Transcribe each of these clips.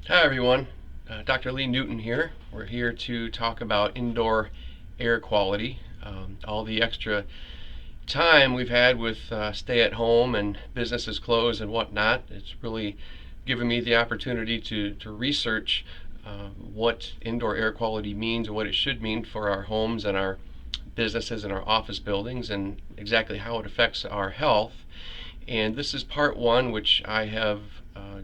Hi everyone, Dr. Lee Newton here. We're here to talk about indoor air quality. All the extra time we've had with stay at home and businesses closed and whatnot, it's really given me the opportunity to research what indoor air quality means and what it should mean for our homes and our businesses and our office buildings and exactly how it affects our health. And this is part one, which I have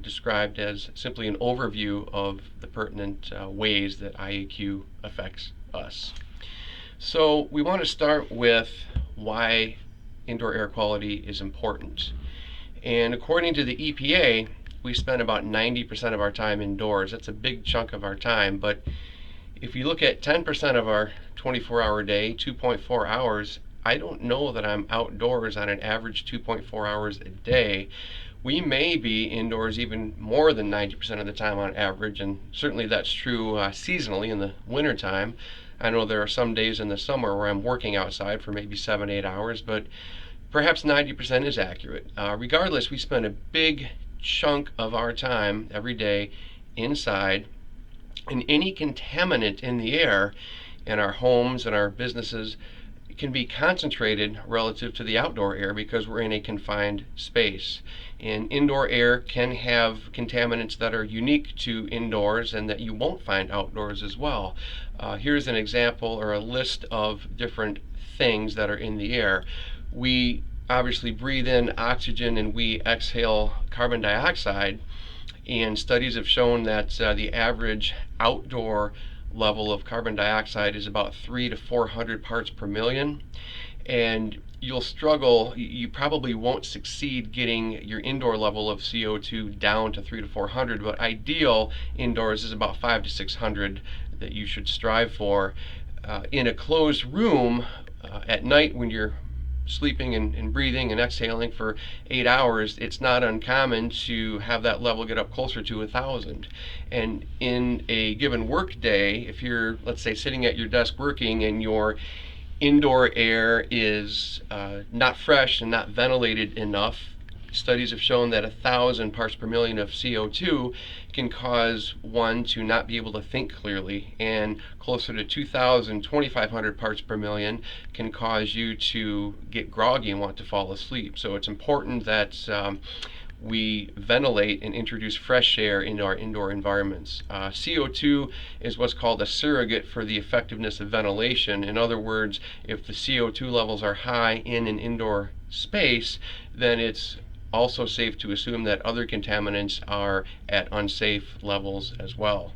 described as simply an overview of the pertinent ways that IAQ affects us. So we want to start with why indoor air quality is important. And according to the EPA, we spend about 90% of our time indoors. That's a big chunk of our time, but if you look at 10% of our 24-hour day, 2.4 hours, I don't know that I'm outdoors on an average 2.4 hours a day. We may be indoors even more than 90% of the time on average, and certainly that's true seasonally in the wintertime. I know there are some days in the summer where I'm working outside for maybe 7-8 hours, but perhaps 90% is accurate. Regardless, we spend a big chunk of our time every day inside, and any contaminant in the air in our homes and our businesses can be concentrated relative to the outdoor air because we're in a confined space. And indoor air can have contaminants that are unique to indoors and that you won't find outdoors as well. Here's an example or a list of different things that are in the air. We obviously breathe in oxygen and we exhale carbon dioxide, and studies have shown that the average outdoor level of carbon dioxide is about 300 to 400 parts per million. And you'll struggle, you probably won't succeed getting your indoor level of CO2 down to 300 to 400, but ideal indoors is about 500 to 600 that you should strive for. In a closed room at night when you're sleeping and breathing and exhaling for 8 hours, it's not uncommon to have that level get up closer to 1,000. And in a given work day, if you're, let's say, sitting at your desk working and your indoor air is not fresh and not ventilated enough, studies have shown that 1,000 parts per million of CO2 can cause one to not be able to think clearly, and closer to 2,000, 2,500 parts per million can cause you to get groggy and want to fall asleep. So it's important that we ventilate and introduce fresh air into our indoor environments. CO2 is what's called a surrogate for the effectiveness of ventilation. In other words, if the CO2 levels are high in an indoor space, then it's also safe to assume that other contaminants are at unsafe levels as well.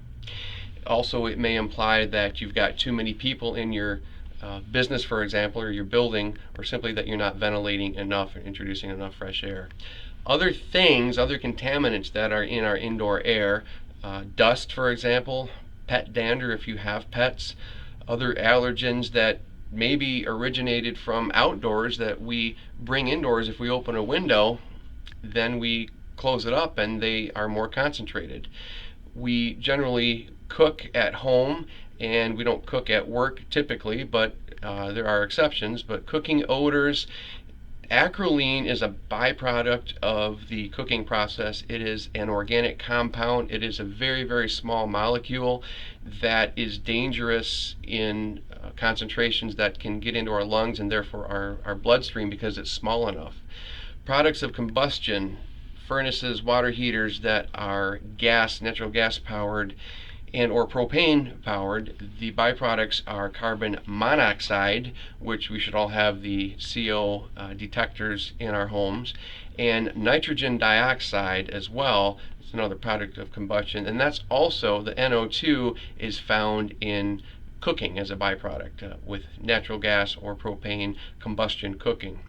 Also, it may imply that you've got too many people in your business, for example, or your building, or simply that you're not ventilating enough and introducing enough fresh air. Other things, other contaminants that are in our indoor air, dust, for example, pet dander if you have pets, other allergens that maybe originated from outdoors that we bring indoors. If we open a window, then we close it up and they are more concentrated. We generally cook at home and we don't cook at work typically, but there are exceptions. But cooking odors, acrolein is a byproduct of the cooking process. It is an organic compound. It is a very, very small molecule that is dangerous in concentrations that can get into our lungs and therefore our bloodstream because it's small enough. Products of combustion, furnaces, water heaters that are natural gas powered and or propane powered, the byproducts are carbon monoxide, which we should all have the CO detectors in our homes, and nitrogen dioxide as well. It's another product of combustion, and that's also, the NO2 is found in cooking as a byproduct with natural gas or propane combustion cooking.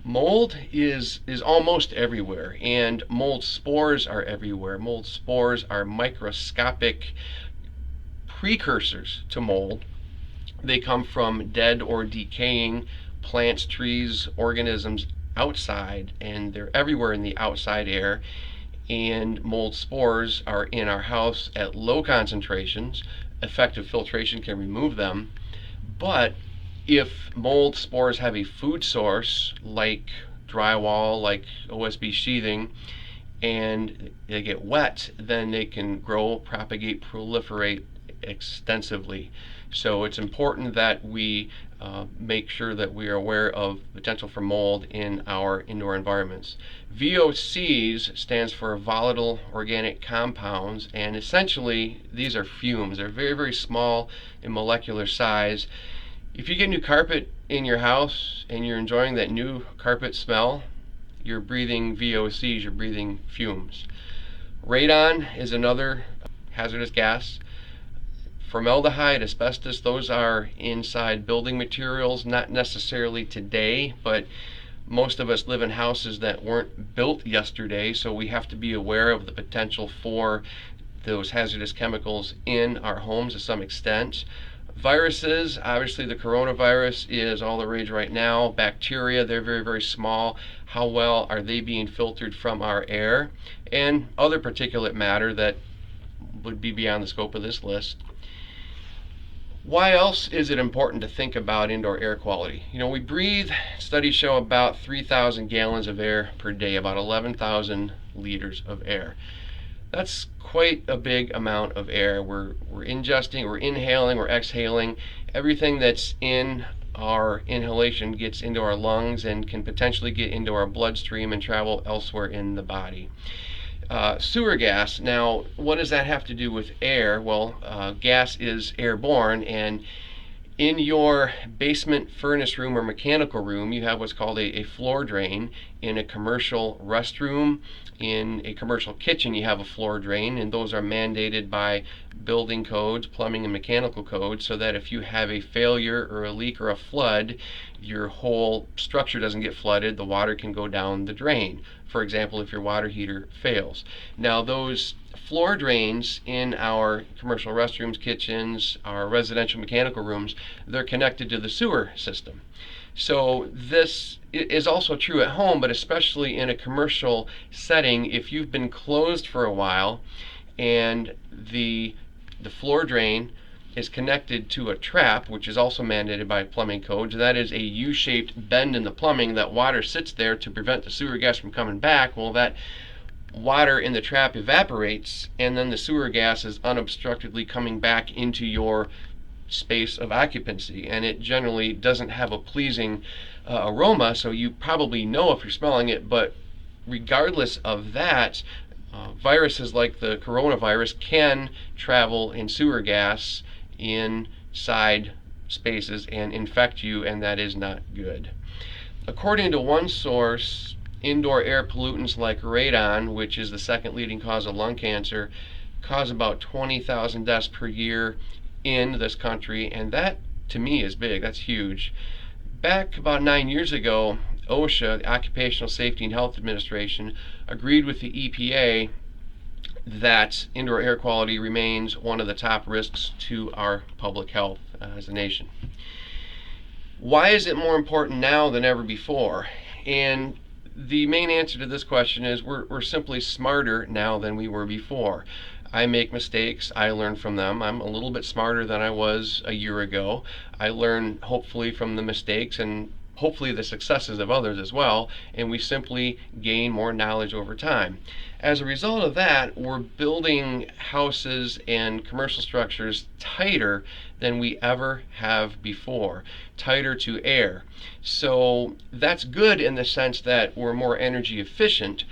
Mold is almost everywhere, and mold spores are everywhere. Mold spores are microscopic precursors to mold. They come from dead or decaying plants, trees, organisms outside, and they're everywhere in the outside air. And mold spores are in our house at low concentrations. Effective filtration can remove them, but if mold spores have a food source like drywall, like OSB sheathing, and they get wet, then they can grow, propagate, proliferate extensively. So it's important that we make sure that we are aware of potential for mold in our indoor environments. VOCs stands for volatile organic compounds, and essentially these are fumes. They're very, very small in molecular size. If you get new carpet in your house and you're enjoying that new carpet smell, you're breathing VOCs, you're breathing fumes. Radon is another hazardous gas. Formaldehyde, asbestos, those are inside building materials, not necessarily today, but most of us live in houses that weren't built yesterday, so we have to be aware of the potential for those hazardous chemicals in our homes to some extent. Viruses, obviously the coronavirus is all the rage right now. Bacteria, they're very, very small. How well are they being filtered from our air? And other particulate matter that would be beyond the scope of this list. Why else is it important to think about indoor air quality? You know, we breathe, studies show, about 3,000 gallons of air per day, about 11,000 liters of air. That's quite a big amount of air. We're ingesting, we're inhaling, we're exhaling. Everything that's in our inhalation gets into our lungs and can potentially get into our bloodstream and travel elsewhere in the body. Sewer gas, now what does that have to do with air? Well, gas is airborne, and in your basement furnace room or mechanical room, you have what's called a floor drain. In a commercial restroom, in a commercial kitchen, you have a floor drain, and those are mandated by building codes, plumbing and mechanical codes, so that if you have a failure or a leak or a flood, your whole structure doesn't get flooded. The water can go down the drain. For example, if your water heater fails. Now, those floor drains in our commercial restrooms, kitchens, our residential mechanical rooms, they're connected to the sewer system. So this is also true at home, but especially in a commercial setting. If you've been closed for a while and the floor drain is connected to a trap, which is also mandated by plumbing codes, that is a U-shaped bend in the plumbing, that water sits there to prevent the sewer gas from coming back. Well, that water in the trap evaporates, and then the sewer gas is unobstructedly coming back into your space of occupancy, and it generally doesn't have a pleasing aroma, so you probably know if you're smelling it. But regardless of that, viruses like the coronavirus can travel in sewer gas inside spaces and infect you, and that is not good. According to one source, indoor air pollutants like radon, which is the second leading cause of lung cancer, cause about 20,000 deaths per year in this country, and that to me is big. That's huge. Back about 9 years ago, OSHA, the Occupational Safety and Health Administration, agreed with the EPA that indoor air quality remains one of the top risks to our public health as a nation. Why is it more important now than ever before? And the main answer to this question is we're simply smarter now than we were before. I make mistakes, I learn from them. I'm a little bit smarter than I was a year ago. I learn hopefully from the mistakes and hopefully the successes of others as well, and we simply gain more knowledge over time. As a result of that, we're building houses and commercial structures tighter than we ever have before, tighter to air. So that's good in the sense that we're more energy efficient,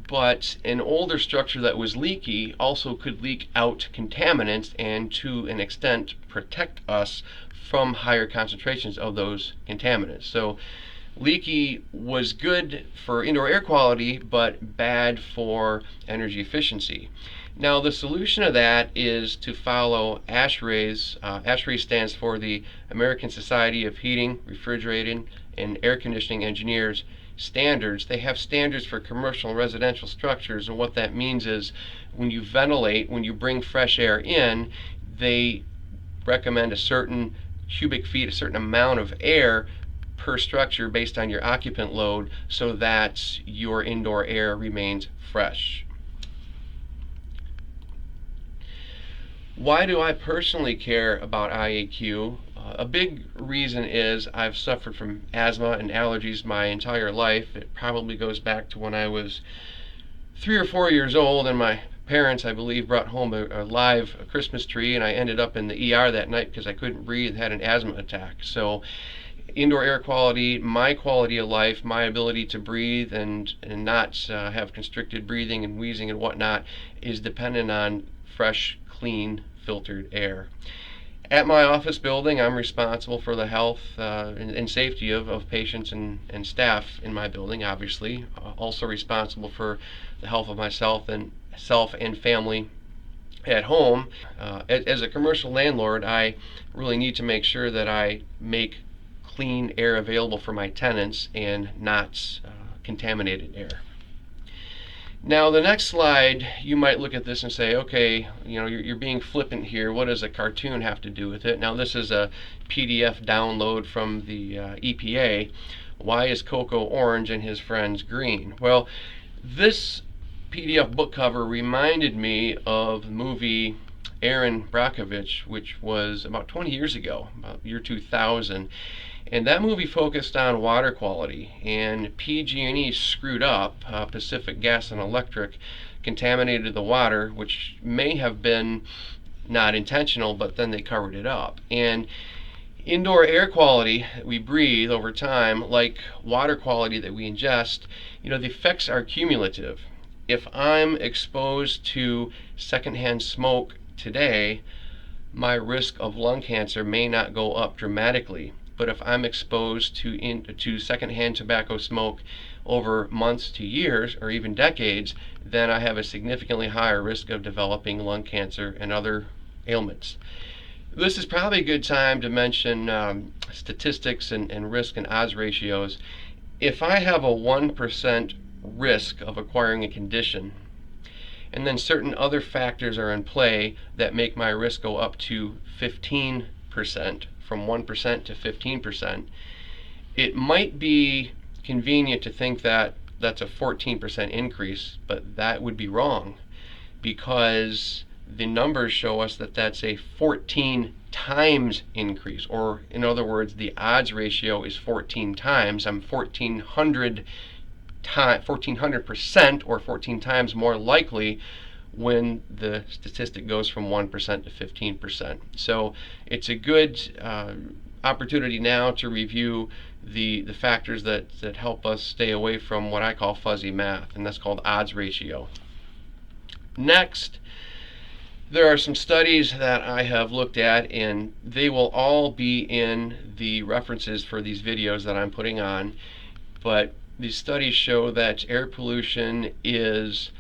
but an older structure that was leaky also could leak out contaminants and to an extent protect us from higher concentrations of those contaminants. So leaky was good for indoor air quality, but bad for energy efficiency. Now, the solution to that is to follow ASHRAE's. ASHRAE stands for the American Society of Heating, Refrigerating, and Air Conditioning Engineers standards. They have standards for commercial and residential structures, and what that means is when you ventilate, when you bring fresh air in, they recommend a certain cubic feet, a certain amount of air per structure based on your occupant load, so that your indoor air remains fresh. Why do I personally care about IAQ? A big reason is I've suffered from asthma and allergies my entire life. It probably goes back to when I was 3 or 4 years old, and my parents, I believe, brought home a live Christmas tree, and I ended up in the ER that night because I couldn't breathe, had an asthma attack. So indoor air quality, my quality of life, my ability to breathe and not have constricted breathing and wheezing and whatnot is dependent on fresh, clean, filtered air. At my office building, I'm responsible for the health and safety of patients and staff in my building, obviously. Also responsible for the health of myself and family at home. As a commercial landlord, I really need to make sure that I make clean air available for my tenants and not contaminated air. Now the next slide, you might look at this and say, okay, you're being flippant here. What does a cartoon have to do with it? Now this is a PDF download from the EPA. Why is Coco orange and his friends green? Well, this PDF book cover reminded me of the movie Erin Brockovich, which was about 20 years ago, about year 2000. And that movie focused on water quality, and PG&E screwed up. Pacific Gas and Electric contaminated the water, which may have been not intentional, but then they covered it up. And indoor air quality that we breathe over time, like water quality that we ingest, the effects are cumulative. If I'm exposed to secondhand smoke today, my risk of lung cancer may not go up dramatically. But if I'm exposed to secondhand tobacco smoke over months to years or even decades, then I have a significantly higher risk of developing lung cancer and other ailments. This is probably a good time to mention statistics and risk and odds ratios. If I have a 1% risk of acquiring a condition, and then certain other factors are in play that make my risk go up to 15%, from 1% to 15%, it might be convenient to think that that's a 14% increase, but that would be wrong, because the numbers show us that that's a 14 times increase, or in other words, the odds ratio is 14 times. I'm 1400% or 14 times more likely when the statistic goes from 1% to 15%. So it's a good opportunity now to review the factors that help us stay away from what I call fuzzy math, and that's called odds ratio. Next, there are some studies that I have looked at, and they will all be in the references for these videos that I'm putting on. But these studies show that air pollution is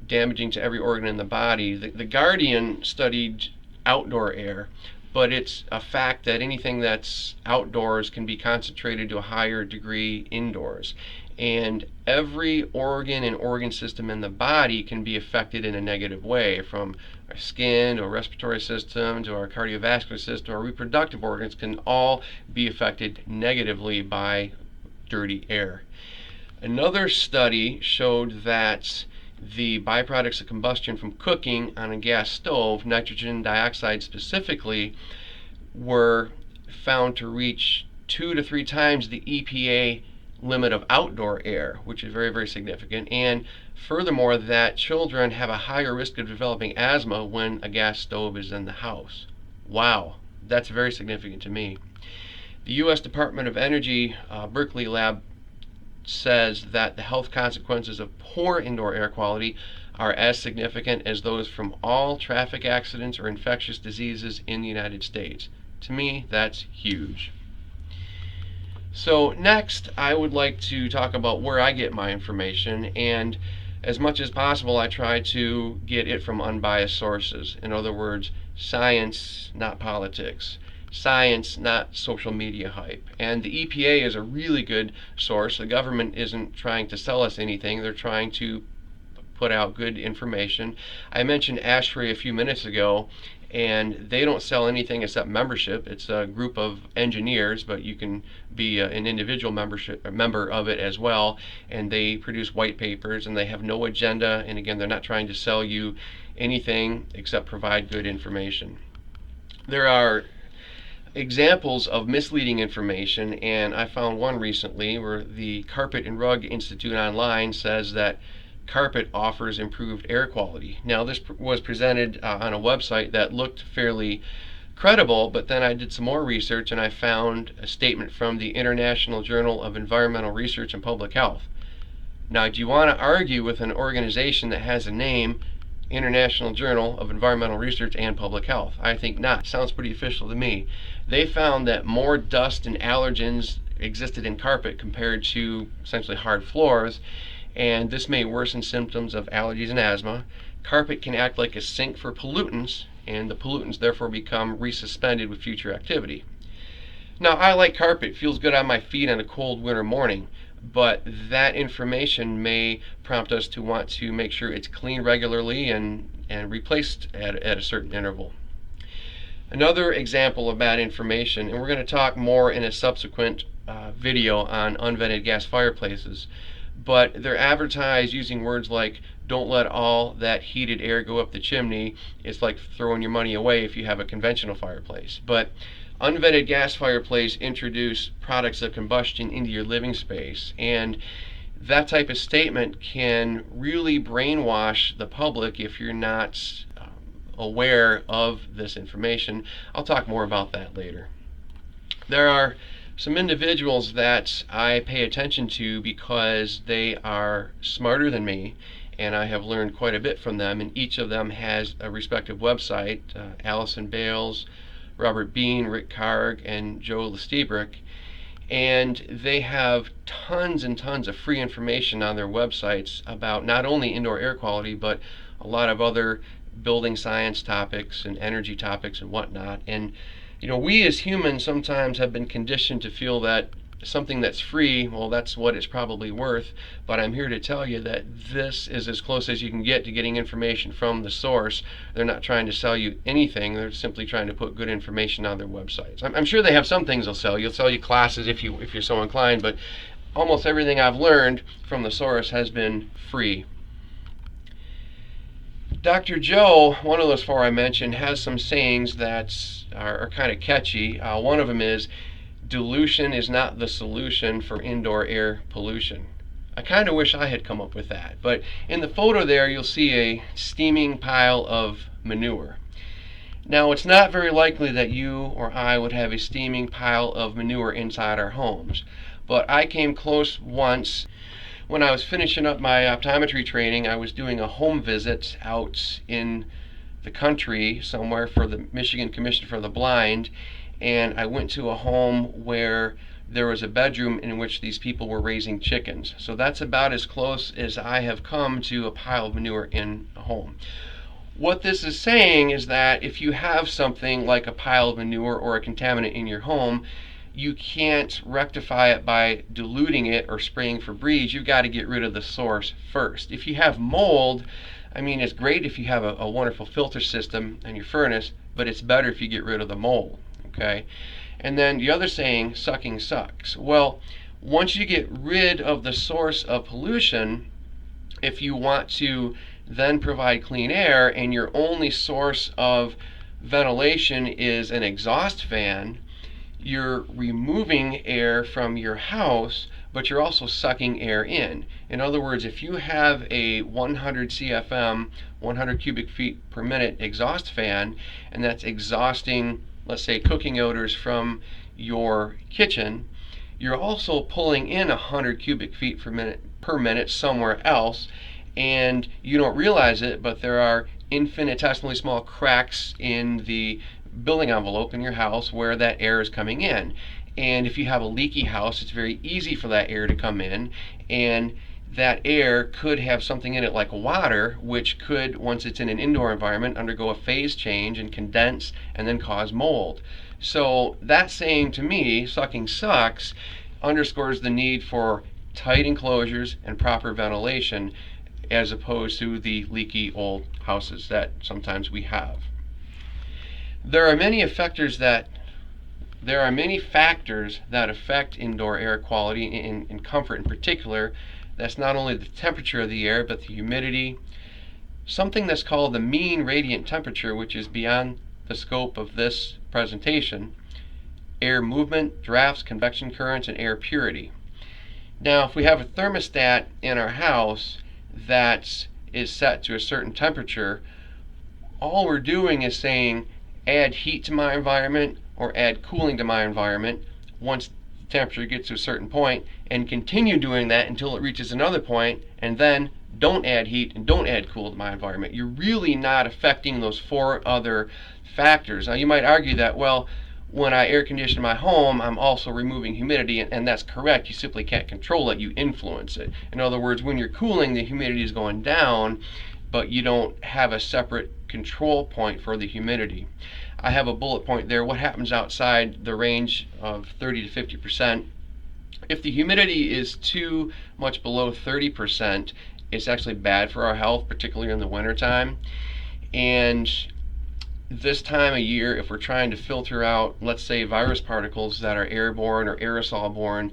damaging to every organ in the body. The Guardian studied outdoor air, but it's a fact that anything that's outdoors can be concentrated to a higher degree indoors. And every organ and organ system in the body can be affected in a negative way, from our skin to our respiratory system to our cardiovascular system. Our reproductive organs can all be affected negatively by dirty air. Another study showed that the byproducts of combustion from cooking on a gas stove, nitrogen dioxide specifically, were found to reach 2 to 3 times the EPA limit of outdoor air, which is very, very significant. And furthermore, that children have a higher risk of developing asthma when a gas stove is in the house. Wow, that's very significant to me. The U.S. Department of Energy Berkeley lab says that the health consequences of poor indoor air quality are as significant as those from all traffic accidents or infectious diseases in the United States. To me, that's huge. So next, I would like to talk about where I get my information, and as much as possible, I try to get it from unbiased sources. In other words, science, not politics. Science, not social media hype. And the EPA is a really good source. The government isn't trying to sell us anything. They're trying to put out good information. I mentioned ASHRAE a few minutes ago, and they don't sell anything except membership. It's a group of engineers, but you can be an individual member of it as well. And they produce white papers, and they have no agenda. And again, they're not trying to sell you anything except provide good information. There are examples of misleading information, and I found one recently where the Carpet and Rug Institute online says that carpet offers improved air quality. Now, this was presented on a website that looked fairly credible, but then I did some more research and I found a statement from the International Journal of Environmental Research and Public Health. Now, do you want to argue with an organization that has a name, International Journal of Environmental Research and Public Health? I think not. Sounds pretty official to me. They found that more dust and allergens existed in carpet compared to essentially hard floors, and this may worsen symptoms of allergies and asthma. Carpet can act like a sink for pollutants, and the pollutants therefore become resuspended with future activity. Now, I like carpet. It feels good on my feet on a cold winter morning, but that information may prompt us to want to make sure it's cleaned regularly and replaced at a certain interval. Another example of bad information, and we're going to talk more in a subsequent video on unvented gas fireplaces, but they're advertised using words like, don't let all that heated air go up the chimney. It's like throwing your money away if you have a conventional fireplace. But unvented gas fireplace introduce products of combustion into your living space, and that type of statement can really brainwash the public if you're not aware of this information. I'll talk more about that later. There are some individuals that I pay attention to because they are smarter than me, and I have learned quite a bit from them, and each of them has a respective website. Allison Bales, Robert Bean, Rick Karg, and Joe Lestibrick, and they have tons and tons of free information on their websites about not only indoor air quality, but a lot of other building science topics and energy topics and whatnot. And we as humans sometimes have been conditioned to feel that something that's free, well, that's what it's probably worth. But I'm here to tell you that this is as close as you can get to getting information from the source. They're not trying to sell you anything. They're simply trying to put good information on their websites. I'm sure they have some things they'll sell. You'll sell you classes if you're so inclined, but almost everything I've learned from the source has been free. Dr. Joe, one of those four I mentioned, has some sayings that are kind of catchy. One of them is, dilution is not the solution for indoor air pollution. I kind of wish I had come up with that. But in the photo there, you'll see a steaming pile of manure. Now, it's not very likely that you or I would have a steaming pile of manure inside our homes. But I came close once. When I was finishing up my optometry training, I was doing a home visit out in the country somewhere for the Michigan Commission for the Blind, and I went to a home where there was a bedroom in which these people were raising chickens. So that's about as close as I have come to a pile of manure in a home. What this is saying is that if you have something like a pile of manure or a contaminant in your home, you can't rectify it by diluting it or spraying Febreze. You've got to get rid of the source first. If you have mold, it's great if you have a wonderful filter system in your furnace, but it's better if you get rid of the mold. Okay? And then the other saying, sucking sucks. Well, once you get rid of the source of pollution, if you want to then provide clean air and your only source of ventilation is an exhaust fan, you're removing air from your house, but you're also sucking air in. In other words, if you have a 100 CFM, 100 cubic feet per minute exhaust fan, and that's exhausting, let's say, cooking odors from your kitchen, you're also pulling in 100 cubic feet per minute somewhere else, and you don't realize it, but there are infinitesimally small cracks in the building envelope in your house where that air is coming in. And if you have a leaky house, it's very easy for that air to come in, and that air could have something in it like water, which could, once it's in an indoor environment, undergo a phase change and condense and then cause mold. So that saying, to me, sucking sucks, underscores the need for tight enclosures and proper ventilation as opposed to the leaky old houses that sometimes we have. There are many factors that affect indoor air quality and comfort in particular. That's not only the temperature of the air, but the humidity, something that's called the mean radiant temperature, which is beyond the scope of this presentation, air movement, drafts, convection currents, and air purity. Now, if we have a thermostat in our house, that is set to a certain temperature, all we're doing is saying add heat to my environment or add cooling to my environment once the temperature gets to a certain point, and continue doing that until it reaches another point, and then don't add heat and don't add cool to my environment. You're really not affecting those 4 other factors. Now you might argue that, well, when I air condition my home, I'm also removing humidity, and that's correct. You simply can't control it, you influence it. In other words, when you're cooling, the humidity is going down, but you don't have a separate control point for the humidity. I have a bullet point there. What happens outside the range of 30 to 50%? If the humidity is too much below 30%, it's actually bad for our health, particularly in the wintertime. And this time of year, if we're trying to filter out, let's say, virus particles that are airborne or aerosol borne,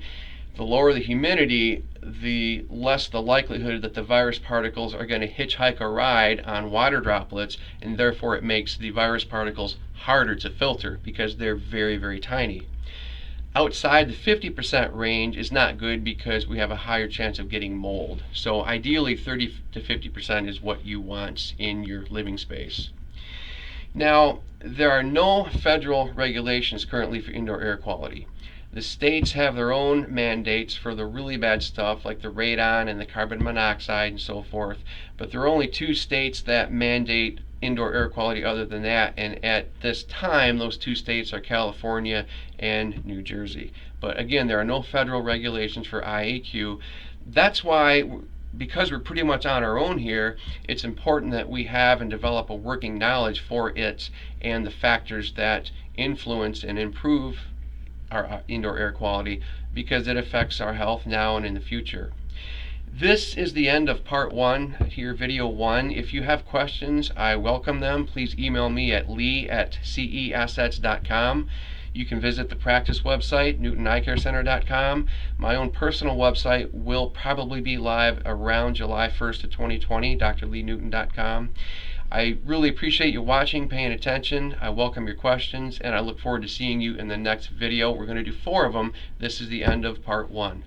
the lower the humidity, the less the likelihood that the virus particles are going to hitchhike a ride on water droplets, and therefore it makes the virus particles harder to filter because they're very, very tiny. Outside the 50% range is not good because we have a higher chance of getting mold. So ideally 30 to 50% is what you want in your living space. Now, there are no federal regulations currently for indoor air quality. The states have their own mandates for the really bad stuff like the radon and the carbon monoxide and so forth, but there are only 2 states that mandate indoor air quality other than that, and at this time those 2 states are California and New Jersey. But again, there are no federal regulations for IAQ. That's why, because we're pretty much on our own here, it's important that we have and develop a working knowledge for it and the factors that influence and improve our indoor air quality, because it affects our health now and in the future. This is the end of part 1 here, video 1. If you have questions, I welcome them. Please email me at lee@ceassets.com. You can visit the practice website, newtoneyecarecenter.com. My own personal website will probably be live around July 1st of 2020, drleenewton.com. I really appreciate you watching, paying attention. I welcome your questions, and I look forward to seeing you in the next video. We're going to do 4 of them. This is the end of part 1.